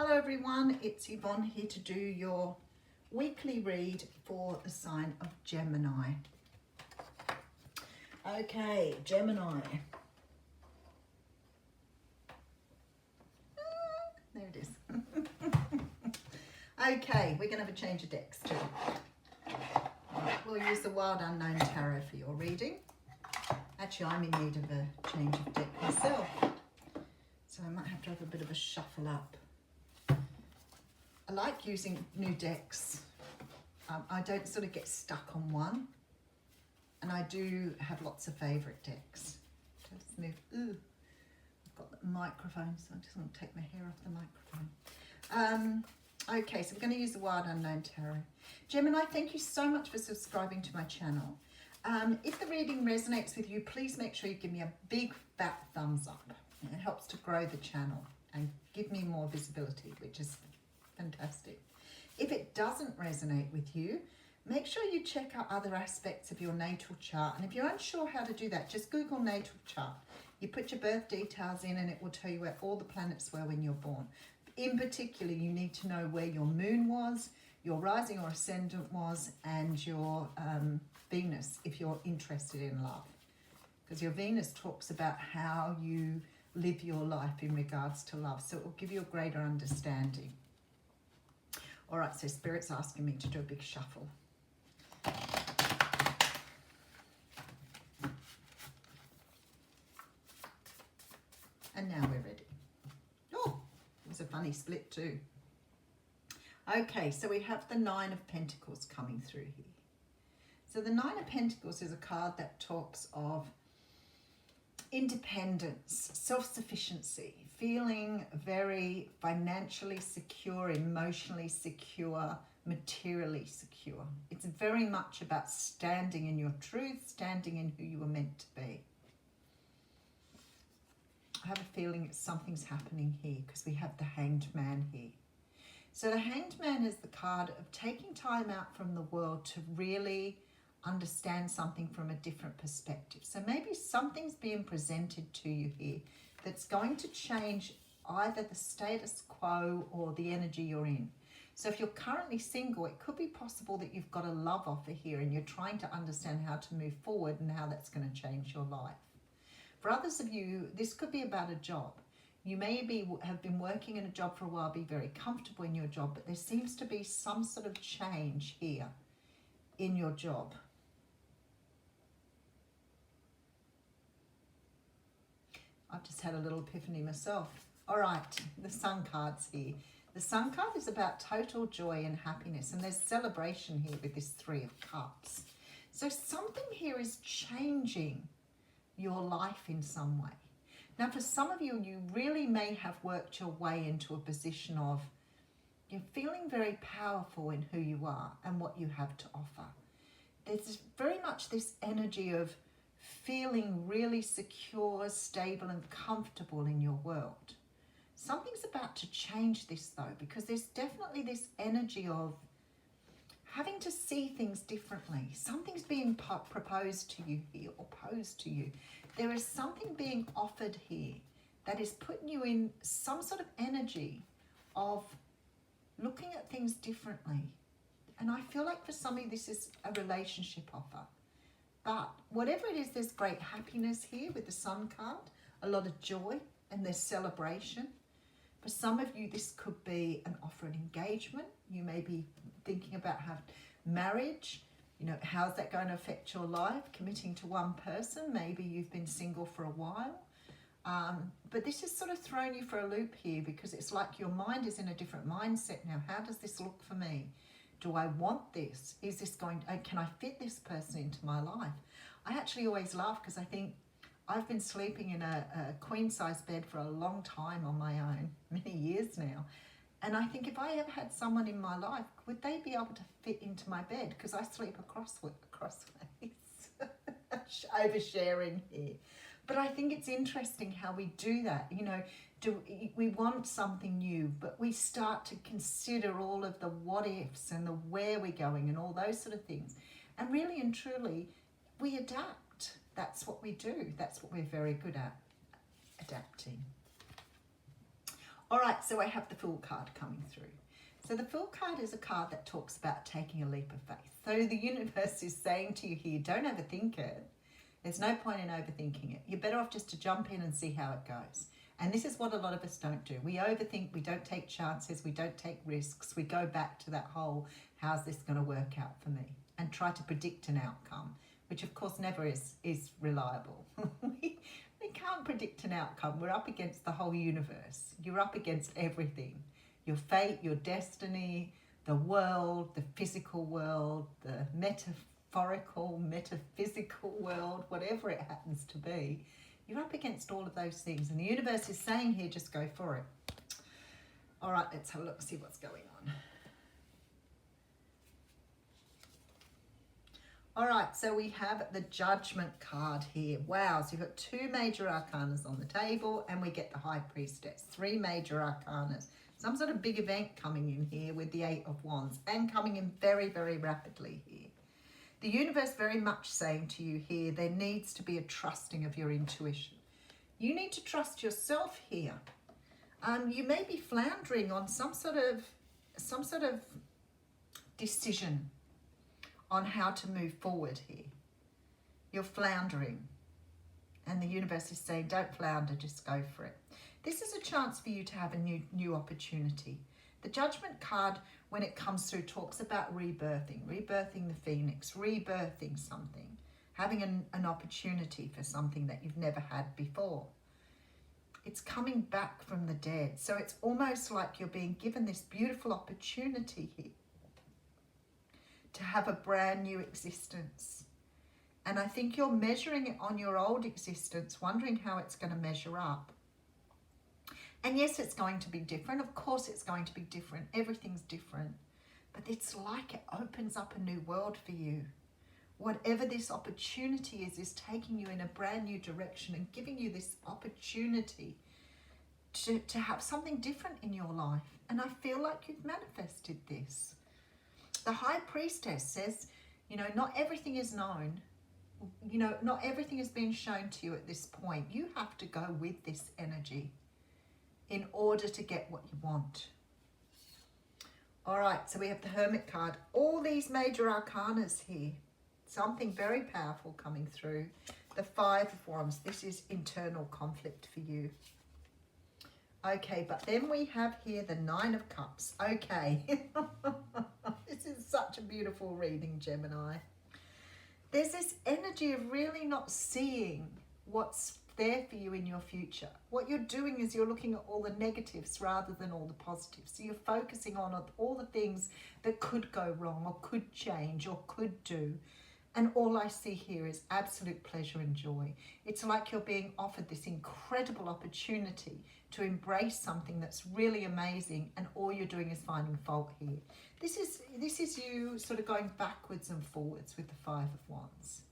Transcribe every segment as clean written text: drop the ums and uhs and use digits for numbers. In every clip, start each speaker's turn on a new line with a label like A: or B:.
A: Hello everyone, it's Yvonne here to do your weekly read for the sign of Gemini. Okay, Gemini. There it is. Okay, we're going to have a change of decks too. We'll use the Wild Unknown Tarot for your reading. Actually, I'm in need of a change of deck myself, so I might have to have a bit of a shuffle up. I like using new decks. I don't sort of get stuck on one, and I do have lots of favourite decks. Just move. Ooh, I've got the microphone, so I just want to take my hair off the microphone. Okay, so we're going to use the Wild Unknown Tarot. Gemini, thank you so much for subscribing to my channel. If the reading resonates with you, please make sure you give me a big fat thumbs up. It helps to grow the channel and give me more visibility, which is fantastic. If it doesn't resonate with you, make sure you check out other aspects of your natal chart. And if you're unsure how to do that, just Google natal chart. You put your birth details in and it will tell you where all the planets were when you're born. In particular, you need to know where your moon was, your rising or ascendant was, and your Venus, if you're interested in love. Because your Venus talks about how you live your life in regards to love. So it will give you a greater understanding. All right, so Spirit's asking me to do a big shuffle. And now we're ready. Oh, it was a funny split too. Okay, so we have the Nine of Pentacles coming through here. So the Nine of Pentacles is a card that talks of independence, self-sufficiency, feeling very financially secure, emotionally secure, materially secure. It's very much about standing in your truth, standing in who you were meant to be. I have a feeling something's happening here because we have the Hanged Man here. So the Hanged Man is the card of taking time out from the world to really understand something from a different perspective. So maybe something's being presented to you here that's going to change either the status quo or the energy you're in. So if you're currently single, it could be possible that you've got a love offer here and you're trying to understand how to move forward and how that's going to change your life. For others of you, this could be about a job. You maybe have been working in a job for a while, be very comfortable in your job, but there seems to be some sort of change here in your job. I've just had a little epiphany myself. All right, the Sun card's here. The Sun card is about total joy and happiness, and there's celebration here with this Three of Cups. So something here is changing your life in some way. Now, for some of you, you really may have worked your way into a position of you're feeling very powerful in who you are and what you have to offer. There's very much this energy of feeling really secure, stable and comfortable in your world. Something's about to change this though, because there's definitely this energy of having to see things differently. Something's being proposed to you here or posed to you. There is something being offered here that is putting you in some sort of energy of looking at things differently. And I feel like for some of you this is a relationship offer. But whatever it is, there's great happiness here with the Sun card, a lot of joy, and there's celebration. For some of you, this could be an offer of engagement. You may be thinking about marriage. You know, how's that going to affect your life? Committing to one person. Maybe you've been single for a while. But this has sort of thrown you for a loop here because it's like your mind is in a different mindset now. How does this look for me? Do I want this? Is this going to, can I fit this person into my life? I actually always laugh because I think I've been sleeping in a queen size bed for a long time on my own, many years now. And I think if I ever had someone in my life, would they be able to fit into my bed? Because I sleep crossways. Oversharing here. But I think it's interesting how we do that. You know, we want something new, but we start to consider all of the what ifs and the where we're going and all those sort of things. And really and truly, we adapt. That's what we do. That's what we're very good at, adapting. All right, so I have the Fool card coming through. So the Fool card is a card that talks about taking a leap of faith. So the universe is saying to you here, don't overthink it. There's no point in overthinking it. You're better off just to jump in and see how it goes. And this is what a lot of us don't do. We overthink, we don't take chances, we don't take risks. We go back to that whole, how's this going to work out for me? And try to predict an outcome, which of course never is reliable. We can't predict an outcome. We're up against the whole universe. You're up against everything. Your fate, your destiny, the world, the physical world, the metaphorical, metaphysical world, whatever it happens to be. You're up against all of those things. And the universe is saying here, just go for it. All right, let's have a look, see what's going on. All right, so we have the Judgment card here. Wow, so you've got 2 major arcanas on the table, and we get the High Priestess. 3 major arcanas. Some sort of big event coming in here with the 8 of Wands, and coming in very, very rapidly here. The universe very much saying to you here, there needs to be a trusting of your intuition. You need to trust yourself here. You may be floundering on some sort of decision on how to move forward here. You're floundering, and the universe is saying, don't flounder, just go for it. This is a chance for you to have a new opportunity. The Judgment card, when it comes through, talks about rebirthing the phoenix, rebirthing something, having an opportunity for something that you've never had before. It's coming back from the dead. So it's almost like you're being given this beautiful opportunity here to have a brand new existence. And I think you're measuring it on your old existence, wondering how it's going to measure up. And yes, it's going to be different. Of course it's going to be different. Everything's different. But it's like it opens up a new world for you. Whatever this opportunity is taking you in a brand new direction and giving you this opportunity to have something different in your life. And I feel like you've manifested this. The High Priestess says, not everything is known. Not everything has been shown to you at this point. You have to go with this energy in order to get what you want. All right, so we have the Hermit card. All these major arcanas here. Something very powerful coming through. The 5 of Wands. This is internal conflict for you. Okay, but then we have here the 9 of Cups. Okay. This is such a beautiful reading, Gemini. There's this energy of really not seeing what's there for you in your future. What you're doing is you're looking at all the negatives rather than all the positives. So you're focusing on all the things that could go wrong or could change or could do. And all I see here is absolute pleasure and joy. It's like you're being offered this incredible opportunity to embrace something that's really amazing, and all you're doing is finding fault here. This is you sort of going backwards and forwards with the 5 of Wands.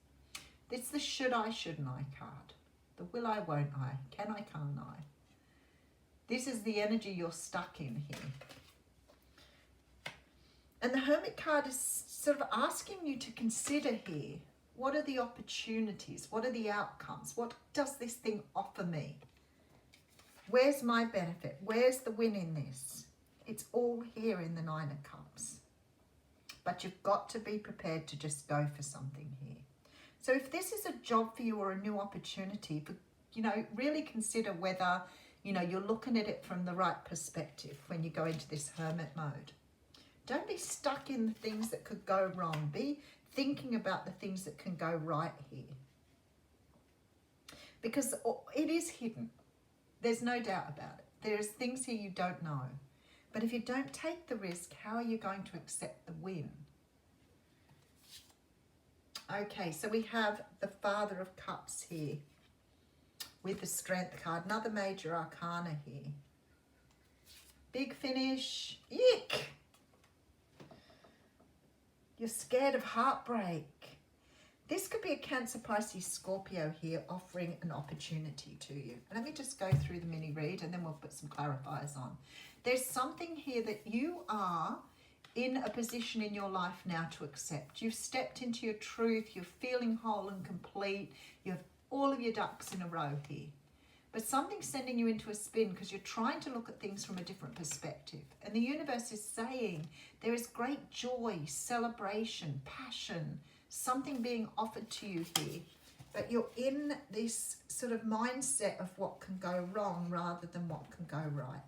A: It's the should I, shouldn't I card. The will I, won't I, can I, can't I. This is the energy you're stuck in here. And the Hermit card is sort of asking you to consider here, what are the opportunities? What are the outcomes? What does this thing offer me? Where's my benefit? Where's the win in this? It's all here in the 9 of Cups. But you've got to be prepared to just go for something here. So if this is a job for you or a new opportunity, really consider whether, you're looking at it from the right perspective when you go into this hermit mode. Don't be stuck in the things that could go wrong. Be thinking about the things that can go right here. Because it is hidden. There's no doubt about it. There's things here you don't know. But if you don't take the risk, how are you going to accept the win? Okay, so we have the Father of Cups here with the Strength card. Another major arcana here. Big finish. Ick! You're scared of heartbreak. This could be a Cancer, Pisces, Scorpio here offering an opportunity to you. Let me just go through the mini read and then we'll put some clarifiers on. There's something here that you are in a position in your life now to accept. You've stepped into your truth. You're feeling whole and complete. You have all of your ducks in a row here. but something's sending you into a spin because you're trying to look at things from a different perspective. And the universe is saying there is great joy, celebration, passion, something being offered to you here. But you're in this sort of mindset of what can go wrong rather than what can go right.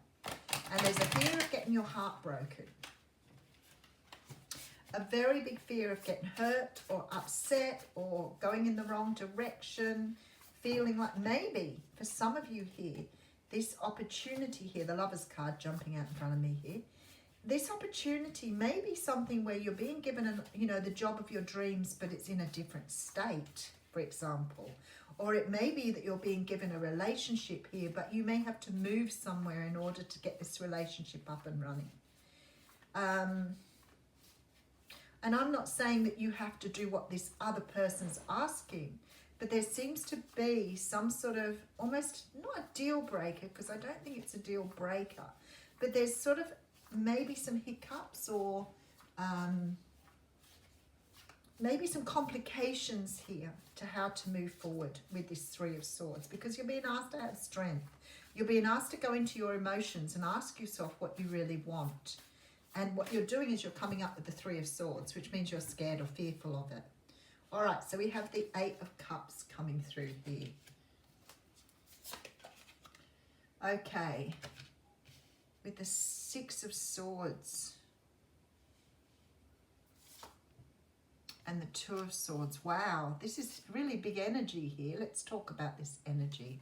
A: And there's a fear of getting your heart broken. A very big fear of getting hurt or upset or going in the wrong direction. Feeling like maybe for some of you here, this opportunity here, the Lovers card jumping out in front of me here, this opportunity may be something where you're being given, the job of your dreams, but it's in a different state, for example. Or it may be that you're being given a relationship here, but you may have to move somewhere in order to get this relationship up and running. And I'm not saying that you have to do what this other person's asking, but there seems to be some sort of almost not a deal breaker, because I don't think it's a deal breaker, but there's sort of maybe some hiccups or maybe some complications here to how to move forward with this Three of Swords, because you're being asked to have strength. You're being asked to go into your emotions and ask yourself what you really want. And what you're doing is you're coming up with the Three of Swords, which means you're scared or fearful of it. All right, so we have the Eight of Cups coming through here. Okay, with the Six of Swords and the Two of Swords. Wow, this is really big energy here. Let's talk about this energy.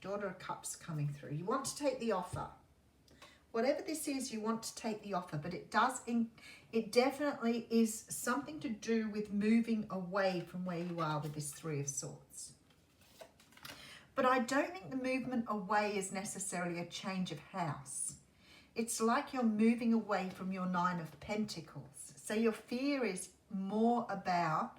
A: Daughter of Cups coming through. You want to take the offer. Whatever this is, you want to take the offer, but it definitely is something to do with moving away from where you are with this Three of Swords. But I don't think the movement away is necessarily a change of house. It's like you're moving away from your Nine of Pentacles. So your fear is more about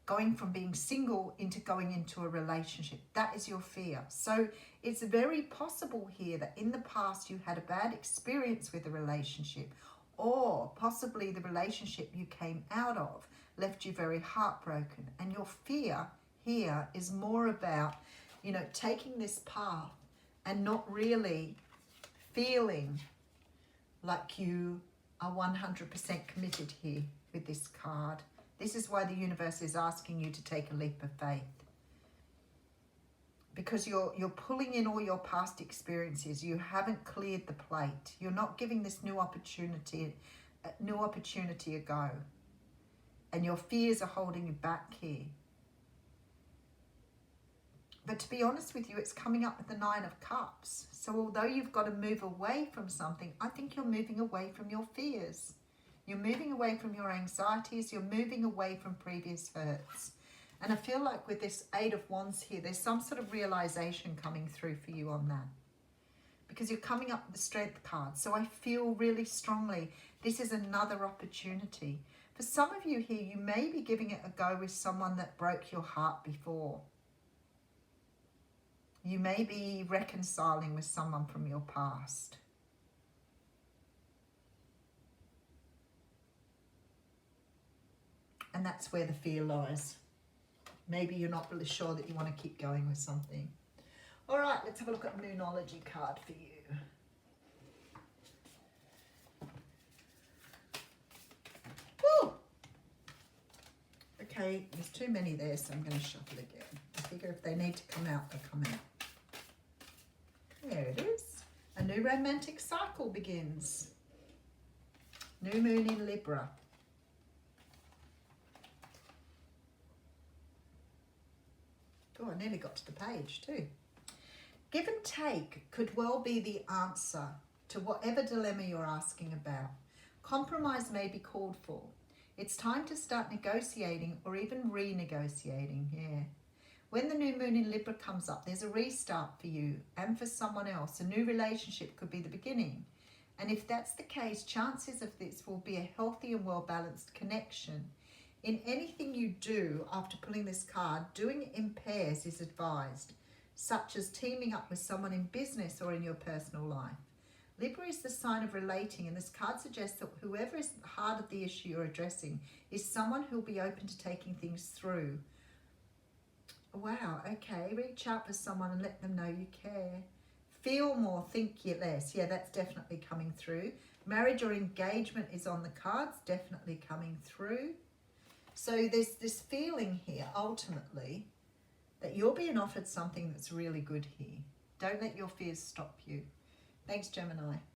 A: going from being single into going into a relationship. That is your fear. So it's very possible here that in the past you had a bad experience with a relationship, or possibly the relationship you came out of left you very heartbroken. And your fear here is more about, taking this path and not really feeling like you are 100% committed here with this card. This is why the universe is asking you to take a leap of faith. Because you're pulling in all your past experiences. You haven't cleared the plate. You're not giving this new opportunity a go. And your fears are holding you back here. But to be honest with you, it's coming up with the Nine of Cups. So although you've got to move away from something, I think you're moving away from your fears. You're moving away from your anxieties. You're moving away from previous hurts. And I feel like with this Eight of Wands here, there's some sort of realization coming through for you on that. Because you're coming up with the Strength card. So I feel really strongly this is another opportunity. For some of you here, you may be giving it a go with someone that broke your heart before. You may be reconciling with someone from your past. And that's where the fear lies. Maybe you're not really sure that you want to keep going with something. All right, let's have a look at the Moonology card for you. Woo! Okay, there's too many there, so I'm going to shuffle again. I figure if they need to come out, they'll come out. There it is. A new romantic cycle begins. New moon in Libra. Oh, I nearly got to the page too. Give and take could well be the answer to whatever dilemma you're asking about. Compromise may be called for. It's time to start negotiating or even renegotiating. Yeah. When the new moon in Libra comes up, there's a restart for you and for someone else. A new relationship could be the beginning. And if that's the case, chances of this will be a healthy and well-balanced connection. In anything you do after pulling this card, doing it in pairs is advised, such as teaming up with someone in business or in your personal life. Libra is the sign of relating, and this card suggests that whoever is at the heart of the issue you're addressing is someone who'll be open to taking things through Wow, okay. Reach out for someone and let them know you care. Feel more, think less. Yeah, that's definitely coming through. Marriage or engagement is on the cards, definitely coming through. So there's this feeling here, ultimately, that you're being offered something that's really good here. Don't let your fears stop you. Thanks, Gemini.